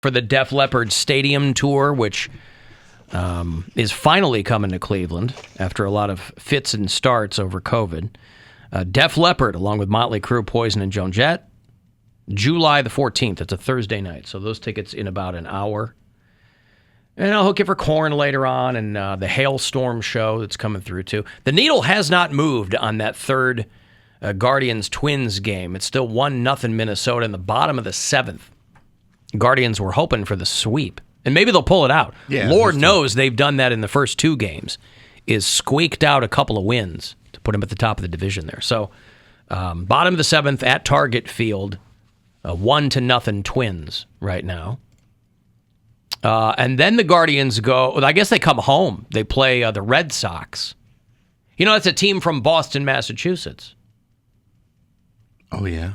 for the Def Leppard Stadium Tour, which is finally coming to Cleveland after a lot of fits and starts over COVID. Def Leppard, along with Motley Crue, Poison, and Joan Jett, July the 14th. It's a Thursday night, so those tickets in about an hour. And I'll hook you for Korn later on, and the Hailstorm show that's coming through, too. The needle has not moved on that third Guardians-Twins game. It's still 1-0 Minnesota in the bottom of the seventh. Guardians were hoping for the sweep. And maybe they'll pull it out. Yeah, Lord knows they've done that in the first two games, is squeaked out a couple of wins to put them at the top of the division there. So, bottom of the seventh at Target Field, 1-0 Twins right now. And then the Guardians go, I guess they come home. They play the Red Sox. You know, that's a team from Boston, Massachusetts. Oh, yeah.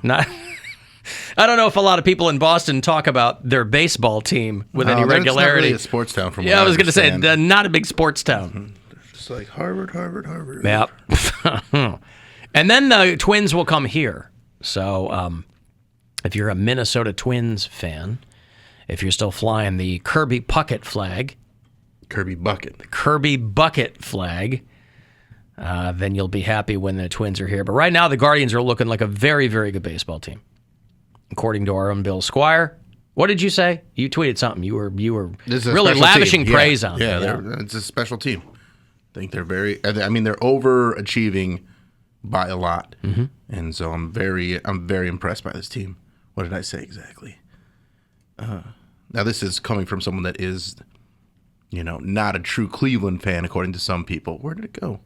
I don't know if a lot of people in Boston talk about their baseball team with any regularity. It's not really a sports town from what I was going to say, not a big sports town. Just like Harvard. Yep. And then the Twins will come here. So if you're a Minnesota Twins fan, if you're still flying the Kirby Puckett flag, Kirby Bucket flag, then you'll be happy when the Twins are here. But right now, the Guardians are looking like a very, very good baseball team, according to our own Bill Squire. What did you say? You tweeted something. You were really lavishing praise on them. Yeah, it's a special team. I think they're they're overachieving by a lot, and so I'm very impressed by this team. What did I say exactly? Now this is coming from someone that is, not a true Cleveland fan, according to some people. Where did it go?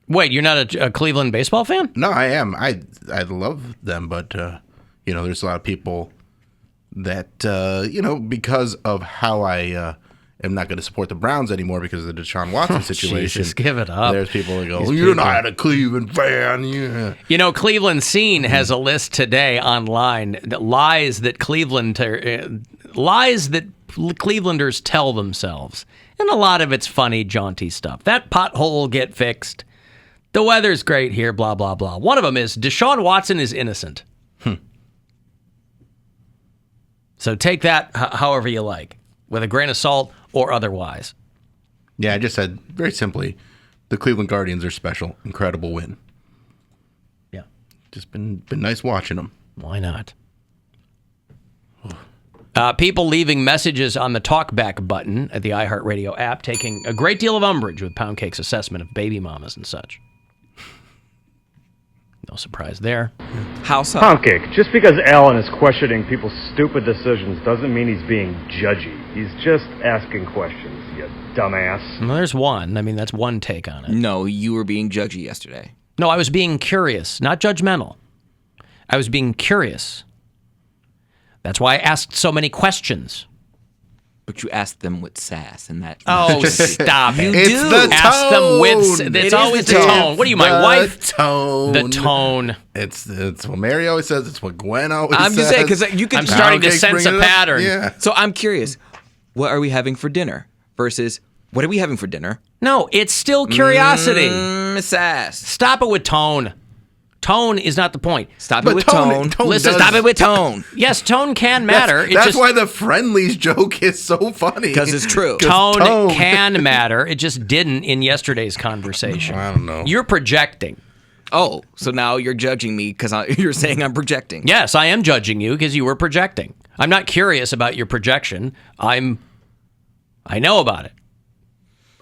Wait, you're not a Cleveland baseball fan? No, I am. I love them, but there's a lot of people that because of how I am not going to support the Browns anymore because of the Deshaun Watson situation. Jesus, give it up. There's people that go, "You're not a Cleveland fan." Yeah. Cleveland Scene has a list today online that lies that Clevelanders tell themselves, and a lot of it's funny, jaunty stuff. That pothole will get fixed. The weather's great here. Blah blah blah. One of them is Deshaun Watson is innocent. So take that however you like, with a grain of salt or otherwise. Yeah, I just said very simply, the Cleveland Guardians are special. Incredible win. Yeah. Just been nice watching them. Why not? People leaving messages on the talkback button at the iHeartRadio app, taking a great deal of umbrage with Poundcake's assessment of baby mamas and such. No surprise there. House up. Poundcake, just because Alan is questioning people's stupid decisions doesn't mean he's being judgy. He's just asking questions, you dumbass. Well, there's one. I mean, that's one take on it. No, you were being judgy yesterday. No, I was being curious, not judgmental. I was being curious. That's why I asked so many questions. But you asked them with sass, and that. Oh, stop it! It's the ask them with. It's always the tone. What are you, my wife? The tone. It's what Mary always says. It's what Gwen always says. I'm just saying because you can. I'm starting to sense a pattern. Yeah. So I'm curious. What are we having for dinner? Versus what are we having for dinner? No, it's still curiosity. Sass. Stop it with tone. Tone is not the point. Stop it with tone. Listen, stop it with tone. Yes, tone can matter. That's why the Friendlies joke is so funny. Because it's true. Tone can matter. It just didn't in yesterday's conversation. I don't know. You're projecting. Oh, so now you're judging me because you're saying I'm projecting. Yes, I am judging you because you were projecting. I'm not curious about your projection. I know about it.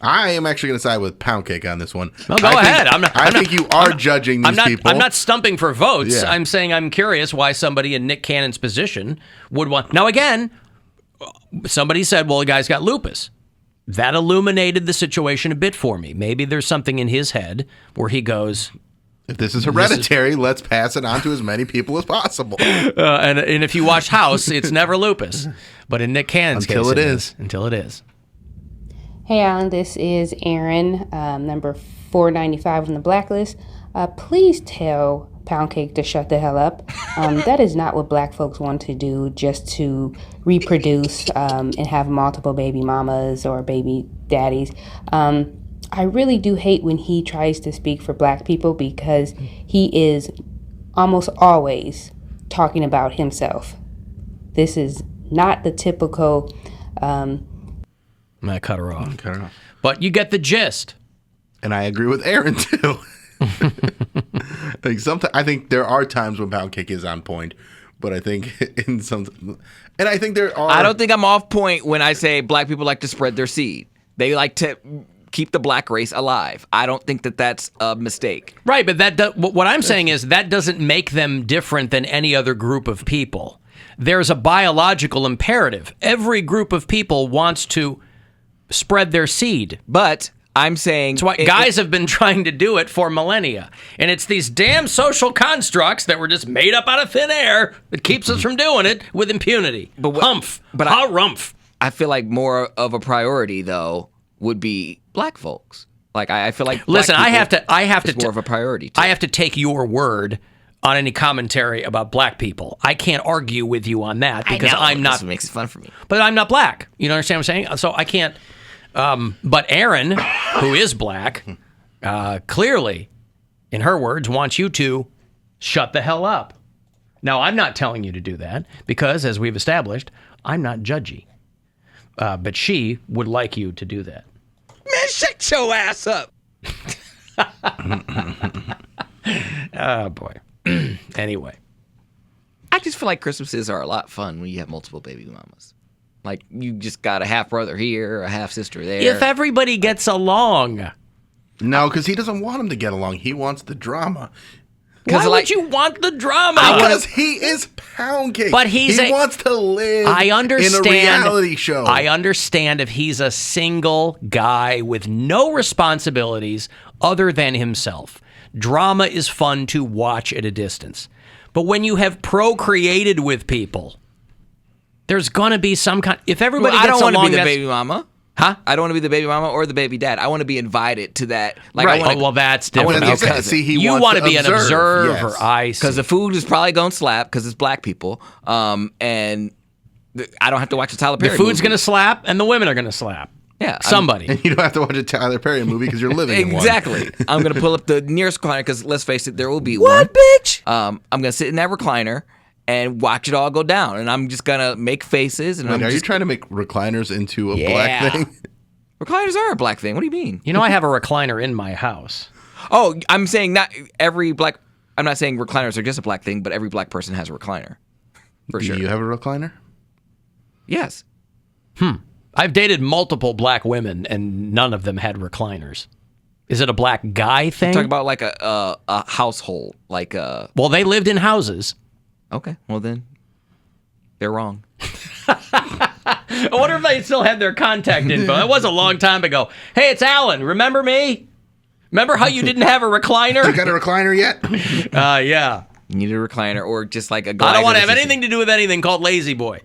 I am actually going to side with Poundcake on this one. Well, go ahead. I think you are judging these people. I'm not stumping for votes. Yeah. I'm saying I'm curious why somebody in Nick Cannon's position would want. Now, again, somebody said, well, the guy's got lupus. That illuminated the situation a bit for me. Maybe there's something in his head where he goes, if this is hereditary, let's pass it on to as many people as possible. And if you watch House, it's never lupus. But in Nick Cannon's case, it is. Until it is. Hey, Alan, this is Aaron, number 495 on the blacklist. Please tell Poundcake to shut the hell up. That is not what black folks want to do, just to reproduce and have multiple baby mamas or baby daddies. I really do hate when he tries to speak for black people because he is almost always talking about himself. This is not the typical. I'm going to cut her off. Cut her off. But you get the gist. And I agree with Aaron, too. I think there are times when Poundcake is on point, but I think and I think there are. I don't think I'm off point when I say black people like to spread their seed. They like to keep the black race alive. I don't think that that's a mistake. Right, but what I'm saying is that doesn't make them different than any other group of people. There's a biological imperative. Every group of people wants to spread their seed. But I'm saying... That's why guys have been trying to do it for millennia. And it's these damn social constructs that were just made up out of thin air that keeps us from doing it with impunity. Harumph. I feel like more of a priority, though, would be black folks. Like, I feel like... Listen, I have to more of a priority, too. I have to take your word on any commentary about black people. I can't argue with you on that because I'm not... That's what makes it fun for me. But I'm not black. You know what I'm saying? So I can't... but Aaron, who is black, clearly, in her words, wants you to shut the hell up. Now, I'm not telling you to do that because, as we've established, I'm not judgy. But she would like you to do that. Man, shut your ass up. Oh, boy. Anyway. I just feel like Christmases are a lot fun when you have multiple baby mamas. Like, you just got a half-brother here, a half-sister there. If everybody gets along. No, because he doesn't want them to get along. He wants the drama. Why would you want the drama? Because he is Poundcake. But he wants to live in a reality show. I understand if he's a single guy with no responsibilities other than himself. Drama is fun to watch at a distance. But when you have procreated with people, there's going to be some kind... If everybody gets along... I don't want to be the baby mama. Huh? I don't want to be the baby mama or the baby dad. I want to be invited to that. Like, right. Well, that's different. You want to be an observer. Yes. I see. Because the food is probably going to slap because it's black people. And I don't have to watch a Tyler Perry movie. The food's going to slap and the women are going to slap. Yeah. Somebody. And you don't have to watch a Tyler Perry movie because you're living in one. Exactly. I'm going to pull up the nearest recliner because, let's face it, there will be one. What, bitch? I'm going to sit in that recliner and watch it all go down. And I'm just going to make faces. And Wait, are you trying to make recliners into a black thing? Recliners are a black thing. What do you mean? You know, I have a recliner in my house. Oh, I'm saying not every black... I'm not saying recliners are just a black thing, but every black person has a recliner. For sure. Do you have a recliner? Yes. I've dated multiple black women, and none of them had recliners. Is it a black guy thing? Talk about like a household, like a... Well, they lived in houses. Okay, well then, they're wrong. I wonder if they still had their contact info. That was a long time ago. Hey, it's Alan. Remember me? Remember how you didn't have a recliner? You got a recliner yet? Yeah. You need a recliner or just like a glider. I don't want to have anything to do with anything called Lazy Boy.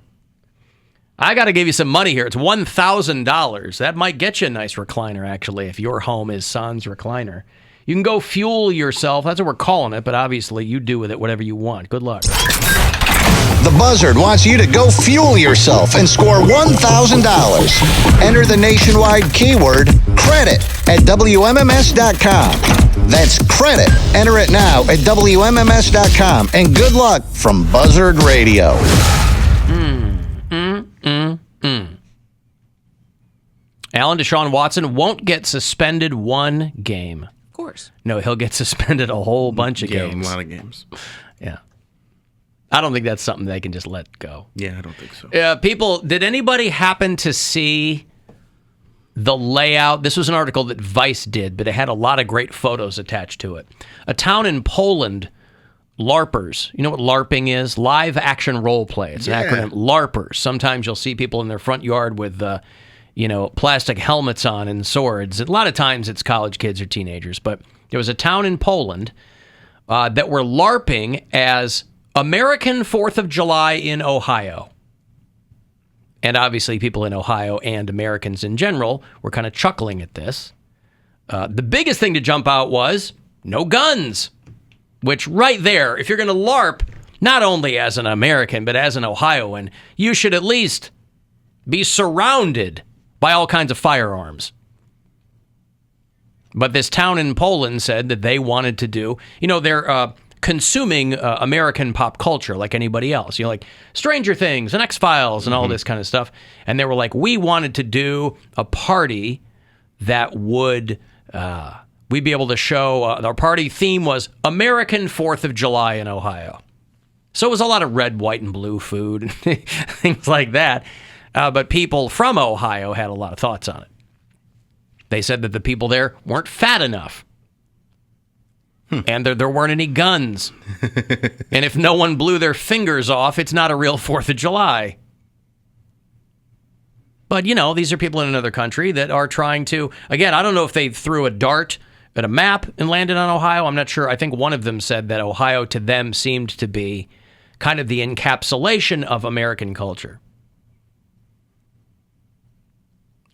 I got to give you some money here. It's $1,000. That might get you a nice recliner, actually, if your home is Sans Recliner. You can go fuel yourself. That's what we're calling it, but obviously you do with it whatever you want. Good luck. The Buzzard wants you to go fuel yourself and score $1,000. Enter the nationwide keyword credit at WMMS.com. That's credit. Enter it now at WMMS.com. And good luck from Buzzard Radio. Alan Deshaun Watson won't get suspended one game. Of course. No, he'll get suspended a whole bunch of games. A lot of games. Yeah. I don't think that's something they can just let go. Yeah, I don't think so. People, did anybody happen to see the layout? This was an article that Vice did, but it had a lot of great photos attached to it. A town in Poland, LARPers. You know what LARPing is? Live action role play. It's an acronym. LARPers. Sometimes you'll see people in their front yard with, plastic helmets on and swords. A lot of times it's college kids or teenagers. But there was a town in Poland that were LARPing as American 4th of July in Ohio. And obviously people in Ohio and Americans in general were kind of chuckling at this. The biggest thing to jump out was no guns. Which right there, if you're going to LARP, not only as an American, but as an Ohioan, you should at least be surrounded by all kinds of firearms. But this town in Poland said that they wanted to do, their consuming American pop culture like anybody else. You know, like Stranger Things and X-Files and all this kind of stuff. And they were like, we wanted to do a party that would, we'd be able to show, our party theme was American 4th of July in Ohio. So it was a lot of red, white, and blue food and things like that. But people from Ohio had a lot of thoughts on it. They said that the people there weren't fat enough. And there weren't any guns. And if no one blew their fingers off, it's not a real 4th of July. But, you know, these are people in another country that are trying to... Again, I don't know if they threw a dart at a map and landed on Ohio. I'm not sure. I think one of them said that Ohio to them seemed to be kind of the encapsulation of American culture.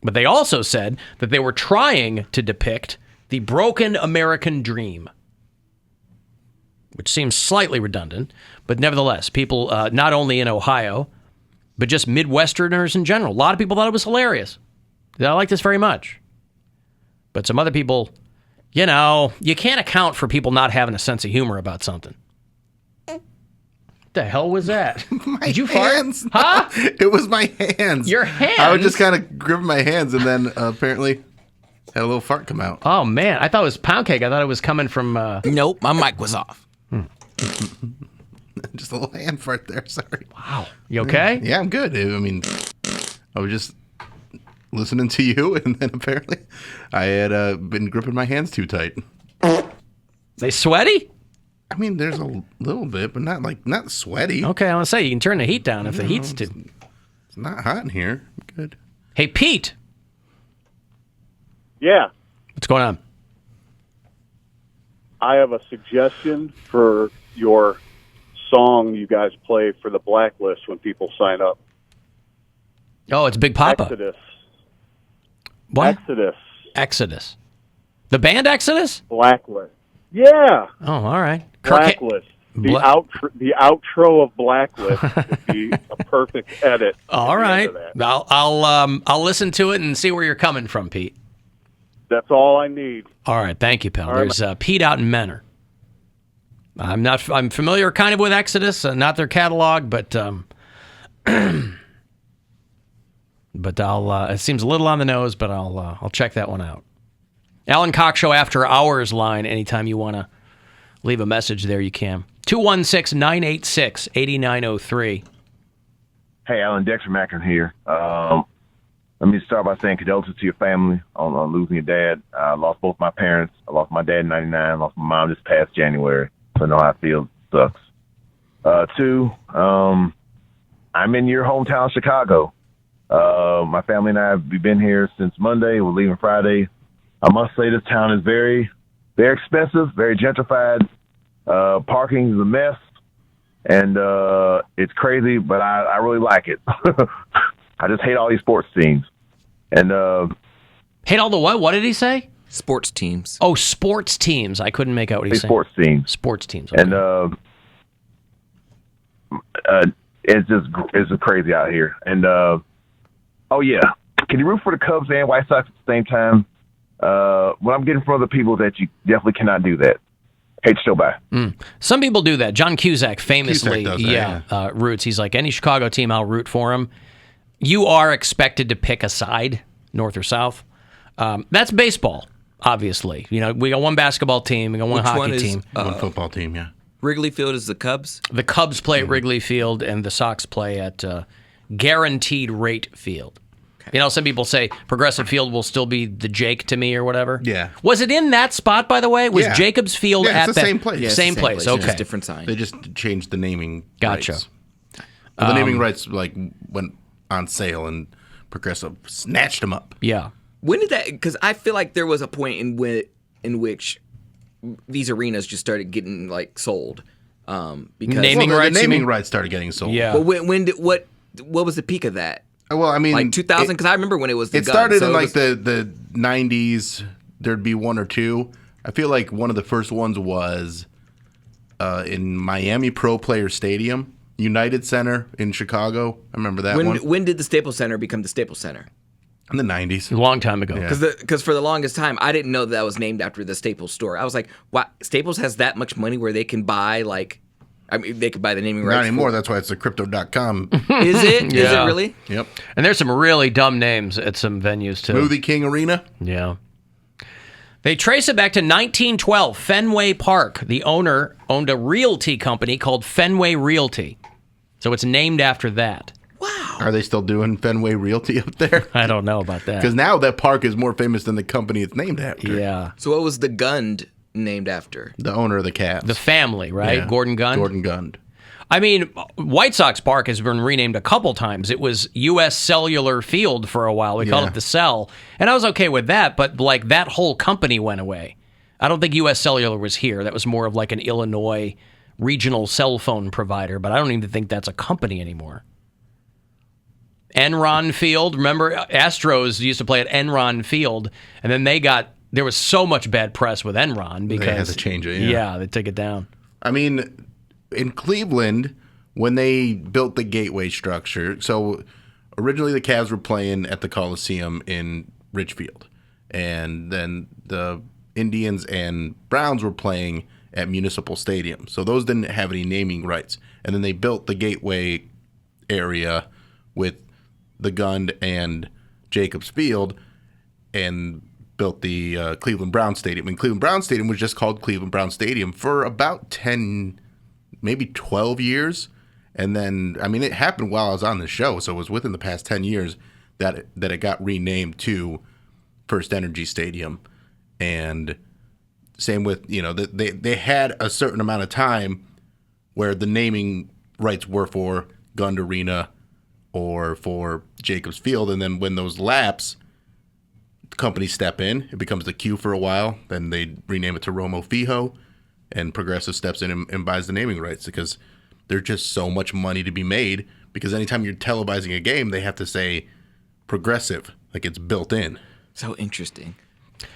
But they also said that they were trying to depict the broken American dream, which seems slightly redundant, but nevertheless, people not only in Ohio, but just Midwesterners in general. A lot of people thought it was hilarious. I like this very much. But some other people, you know, you can't account for people not having a sense of humor about something. What the hell was that? Did you hands. fart? Huh? It was my hands. Your hands? I was just kind of gripping my hands, and then apparently had a little fart come out. Oh, man. I thought it was Poundcake. I thought it was coming from... Nope, my mic was off. Just a little hand fart there. Sorry. Wow. You okay? Yeah, I'm good. I mean, I was just listening to you, and then apparently I had been gripping my hands too tight. They sweaty? I mean, there's a little bit, but not sweaty. Okay, I want to say, you can turn the heat down if the heat's too... It's not hot in here. I'm good. Hey, Pete. Yeah, What's going on? I have a suggestion for your song you guys play for the blacklist when people sign up. Oh, it's Big Papa. Exodus. What? Exodus. The band Exodus? Blacklist. Yeah. Oh, all right. Blacklist. The outro of Blacklist would be a perfect edit. All right. I'll listen to it and see where you're coming from, Pete. That's all I need. All right, thank you, pal. All right, There's Pete out in Menor. I'm familiar kind of with Exodus, not their catalog, but I'll it seems a little on the nose, but I'll check that one out. Alan Cox Show After Hours line. Anytime you want to leave a message there, you can. 216-986-8903. Hey, Alan, Dexter Macron here. Let me start by saying condolences to your family on losing your dad. I lost both my parents. I lost my dad in 99, lost my mom this past January. So I know how I feel. It sucks. Two, I'm in your hometown, Chicago. My family and I, we've been here since Monday. We're leaving Friday. I must say this town is very, very expensive, very gentrified. Parking is a mess. And it's crazy, but I really like it. I just hate all these sports teams. And hate all the what? What did he say? Sports teams. Oh, sports teams. I couldn't make out what he's saying. Sports teams. Sports teams. Okay. And it's just crazy out here. And oh yeah, can you root for the Cubs and White Sox at the same time? What I'm getting from other people that you definitely cannot do that. Hate to still buy. Some people do that. John Cusack famously, does that, roots. He's like, any Chicago team, I'll root for him. You are expected to pick a side, north or south. That's baseball, obviously. You know, we got one basketball team, we got one hockey team. One football team, yeah. Wrigley Field is the Cubs. The Cubs play at Wrigley Field, and the Sox play at Guaranteed Rate Field. Okay. You know, some people say Progressive Field will still be the Jake to me or whatever. Yeah. Was it in that spot, by the way? Was Jacobs Field at the same place? Yeah, same place. Okay. Just different sign. They just changed the naming Gotcha. rights. The naming rights went on sale, and Progressive snatched them up. Yeah. When did that? Because I feel like there was a point in which these arenas just started getting sold. Because naming rights. The naming rights started getting sold. Yeah. But when did what was the peak of that? Well, I mean, like 2000. Because I remember when it was. It started in the 90s. There'd be one or two. I feel like one of the first ones was in Miami Pro Player Stadium. United Center in Chicago. I remember that one. When did the Staples Center become the Staples Center? In the 90s. A long time ago. Yeah. Because for the longest time, I didn't know that was named after the Staples store. I was like, wow, Staples has that much money where they can buy, they could buy the naming rights. Not anymore. That's why it's a crypto.com. Is it? Is Yeah. it really? Yep. And there's some really dumb names at some venues, too. Smoothie King Arena. Yeah. They trace it back to 1912, Fenway Park. The owner owned a realty company called Fenway Realty. So it's named after that. Are they still doing Fenway Realty up there? I don't know about that. Because now that park is more famous than the company it's named after. Yeah. So what was the Gund named after? The owner of the Cavs. The family, right? Yeah. Gordon Gund? Gordon Gund. I mean, White Sox Park has been renamed a couple times. It was U.S. Cellular Field for a while. We called it the Cell. And I was okay with that, but like that whole company went away. I don't think U.S. Cellular was here. That was more of like an Illinois regional cell phone provider, but I don't even think that's a company anymore. Enron Field, remember Astros used to play at Enron Field, and then there was so much bad press with Enron because They had to change it, Yeah, they took it down. I mean, in Cleveland, when they built the gateway structure, so originally the Cavs were playing at the Coliseum in Ridgefield, and then the Indians and Browns were playing at Municipal Stadium. So those didn't have any naming rights. And then they built the gateway area with the Gund and Jacobs Field and built the Cleveland Brown Stadium. And Cleveland Brown Stadium was just called Cleveland Brown Stadium for about 10, maybe 12 years. And then, I mean, it happened while I was on the show, so it was within the past 10 years that it got renamed to First Energy Stadium. And same with, they had a certain amount of time where the naming rights were for Gund Arena or for Jacobs Field, and then when those lapse, companies step in. It becomes the Q for a while. Then they rename it to Romo Fijo, and Progressive steps in and buys the naming rights because there's just so much money to be made. Because anytime you're televising a game, they have to say Progressive, like it's built in. So interesting.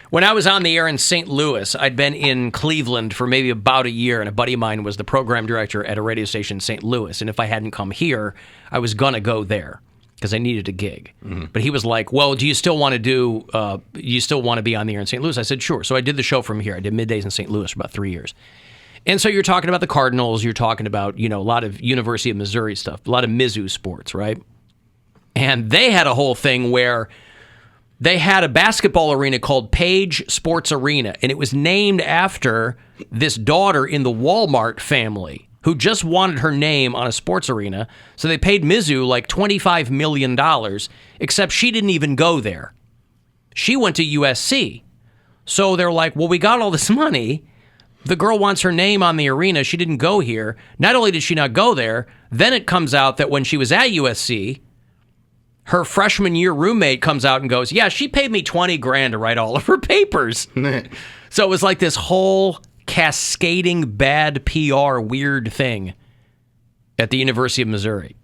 When I was on the air in St. Louis, I'd been in Cleveland for maybe about a year, and a buddy of mine was the program director at a radio station in St. Louis. And if I hadn't come here, I was going to go there because I needed a gig. Mm-hmm. But he was like, well, do you still want to be on the air in St. Louis? I said, sure. So I did the show from here. I did middays in St. Louis for about 3 years. And so you're talking about the Cardinals. You're talking about, a lot of University of Missouri stuff, a lot of Mizzou sports, right? And they had a whole thing where they had a basketball arena called Page Sports Arena, and it was named after this daughter in the Walmart family who just wanted her name on a sports arena. So they paid Mizzou like $25 million, except she didn't even go there. She went to USC. So they're like, well, we got all this money. The girl wants her name on the arena. She didn't go here. Not only did she not go there, then it comes out that when she was at USC, her freshman year roommate comes out and goes, yeah, she paid me $20,000 to write all of her papers. So it was like this whole cascading bad PR weird thing at the University of Missouri.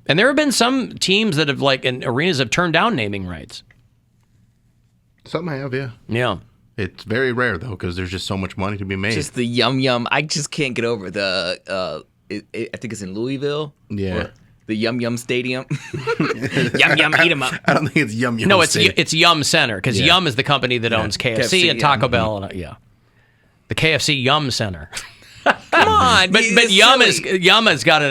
And there have been some teams that have and arenas have turned down naming rights. Some have, yeah. Yeah. It's very rare, though, because there's just so much money to be made. Just the Yum Yum. I just can't get over the, I think it's in Louisville. Yeah. The Yum Yum Stadium. Yum Yum, eat 'em up. I don't think it's Yum Yum. No, it's Yum Center, because Yum is the company that owns KFC and Taco Bell. And, the KFC Yum Center. Come on. But Yum has got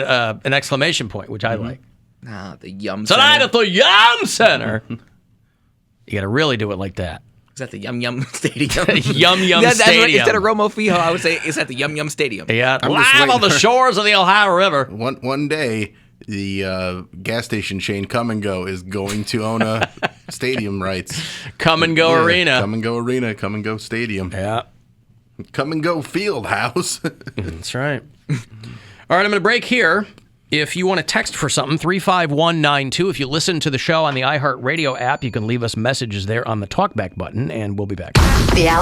an exclamation point, which I like. The Yum Tonight Center. at the Yum Center. You got to really do it like that. Is that the Yum Yum Stadium? Yum Yum That's Stadium. Right. Instead of Romo Fijo, I would say it's at the Yum Yum Stadium. Yeah, I'm just live on the waiting for- shores of the Ohio River. One day, the gas station chain Come and Go is going to own a stadium rights. Come and Go Arena. Come and Go Arena. Come and Go Stadium. Yeah. Come and Go Field House. That's right. All right, I'm going to break here. If you want to text for something, 35192. If you listen to the show on the iHeartRadio app, you can leave us messages there on the talkback button, and we'll be back. The